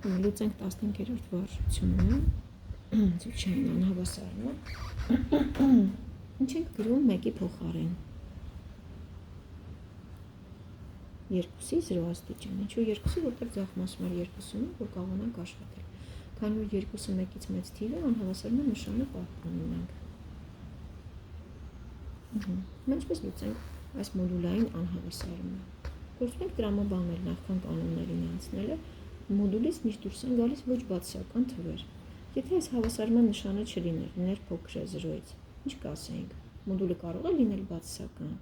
Լուծենք 15-րդ վարժությունը, ցույց չեն անհավասարը, ինչ ենք գրում 1-ի փոխարեն, 2-ի 0 աստիճան, ինչու 2-ի, որտեղ ձախ մասում էր 2-ում, որ կարողանանք աշխատել, քանի որ 2-ը 1-ից մեծ թիվ է, անհավասարն է նշանը պահպանում ենք, ինչպես լուծենք այս մոդուլային անհավասարումը, գործում ենք տրամաբանել նախքան կանոններին անցնելը, մոդուլից միշտ դուրս են գալիս ոչ բացասական թվեր, եթե այս հավասարման նշանը չլիներ, լիներ փոքր է 0-ից, ինչ կասեինք, մոդուլը կարող է լինել բացասական,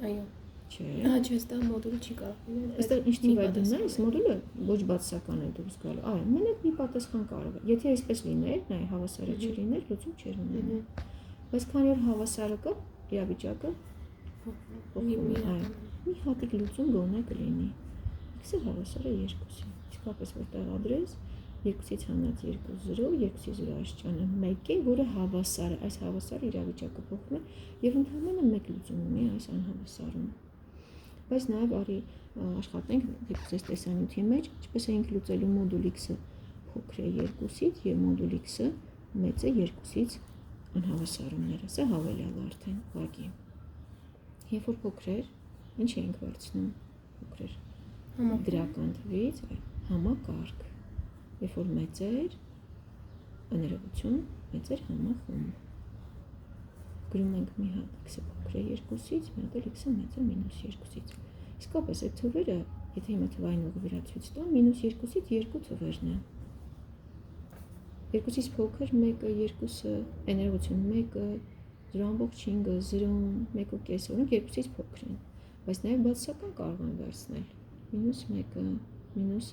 այո, չէ, չէ, դա մոդուլը չի կարող լինել, այստեղ ինչ թիվ է դնում, այս մոդուլը ոչ բացասական է դուրս գալու, այո, մենակ մի պատասխան կարող է, եթե այսպես լիներ, նայ հավասարը չլիներ, լուծում չէր մնում, բայց քանի որ հավասարը կա, իրավիճակը փոխվում է, այո, մի հատիկ լուծում գոնե կլինի, x-ը հավասար է 2-ի, իսկապես որ տեղադրես, 2-ից հանած 2 0, 2-ի 0 աստիճանը 1 է, որը հավասար է, այս հավասարը իրավիճակը փոխվում է և ընդհանրապես մեկ լուծում ունի այս անհավասարում, բայց նաև արի աշխատենք այս տեսանյութի մեջ, ինչպես էինք լուծելու մոդուլ x-ը փոքր է 2-ից և մոդուլ x-ը մեծ է 2-ից անհավասարումները, սա հավելյալ արդեն ուղղակի, երբ որ փոքր էր, ինչ էինք վերցնում, փոքր էր, դրական թվից համակարգ, երբ որ մեծ էր, ներողություն, մեծ էր համախումբ, գրում ենք մի հատ x-ը փոքր է 2-ից, մի հատ էլ x-ը մեծ է մինուս 2-ից, իսկապես այդ թվերը, եթե հիմա թվային ուղի վրա ցույց տամ, մինուս 2-ից 2 թվերն է, 2-ից փոքր 1-ը, 2-ը, ներողություն, 1-ը, 0.5-ը, 0-ն, 1.5, որոնք 2-ից փոքր են, բայց նաև բացասական կարող են վերցնել, մինուս 1-ը, մինուս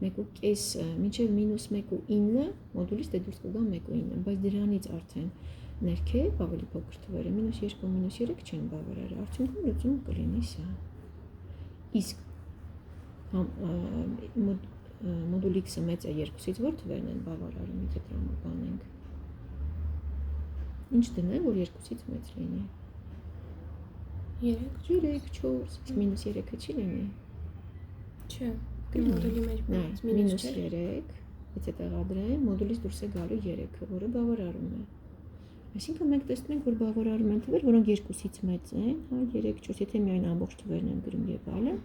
1.5-ը, մինչև մինուս 1.9, մոդուլից դե դուրս կգա 1.9, բայց դրանից արդեն ներքև ավելի փոքր թվերը, մինուս 2, մինուս 3 չեն բավարարի, արդյունքում լուծումը կլինի սա, իսկ մոդուլ x-ը մեծ է 2-ից որ թվերն են բավարարում, եթե տրամաբանենք, ինչ դնենք, որ 2-ից մեծ լինի, 3, 4, մինուս 3-ը չի լինի, չէ, մոդուլի մեջ մինուս 3, եթե տեղադրեմ, մոդուլից դուրս է գալու 3-ը, որը բավարարում է, այսինքն մենք տեսնում ենք, որ բավարարում են թվեր, որոնք 2-ից մեծ են, 3, 4, եթե միայն ամբողջ թվերն են գրում և այլն,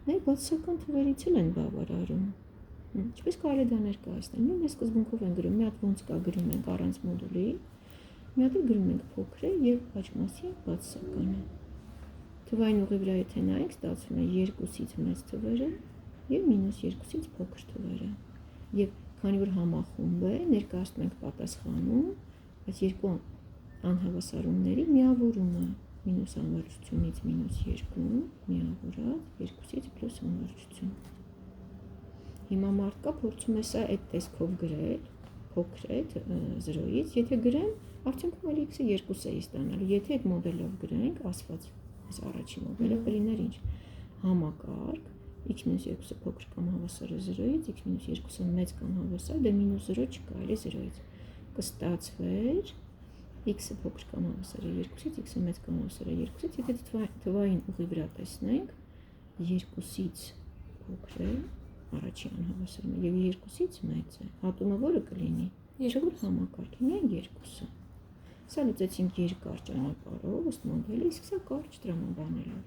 նաև բացասական թվերից էլ են բավարարում, ինչպես կարելի է դա ներկայացնել, նույն սկզբունքով են գրում, մի հատ ոնց կա գրում ենք առանց մոդուլի, մի հատ էլ գրում ենք փոքր է և աջ մասի բացասական է, թվային ուղի վրա եթե նայենք, ստացվում է 2-ից մեծ թվերը և մինուս 2-ից փոքր թվերը, և քանի որ համախումբ է, ներկայացնում ենք պատասխանում, այս երկու անհավասարումների միավորումը, մինուս անվերջությունից մինուս 2, միավորած 2-ից պլյուս անվերջություն, հիմա մարդկա փորձում է սա այդ տեսքով գրել, փոքր է 0-ից, եթե գրեմ, արդյունքում էլ x-ը 2 էի ստանալու, եթե այդ մոդելով գրենք, ասված, այս առաջին մոդելը կլիներ ինչ, համակարգ, x-2-ը փոքր կամ հավասար է 0-ից, x-2-ը մեծ կամ հավասար, դե մինուս 0 չկա, էլի 0-ից, կստացվեր, x-ը փոքր կամ հավասար է 2-ից, x-ը մեծ կամ հավասար է 2-ից, եթե թվային ուղի վրա տեսնենք, 2-ից փոքր է, առաջի անհավասարումը, և 2-ից մեծ է, հատումը որը կլինի, չէ որ համակարգ, միայն 2-ը, սա լուծեցինք երկար ճանապարհով, ըստ մոդելի, իսկ սա կարճ տրամաբանելով,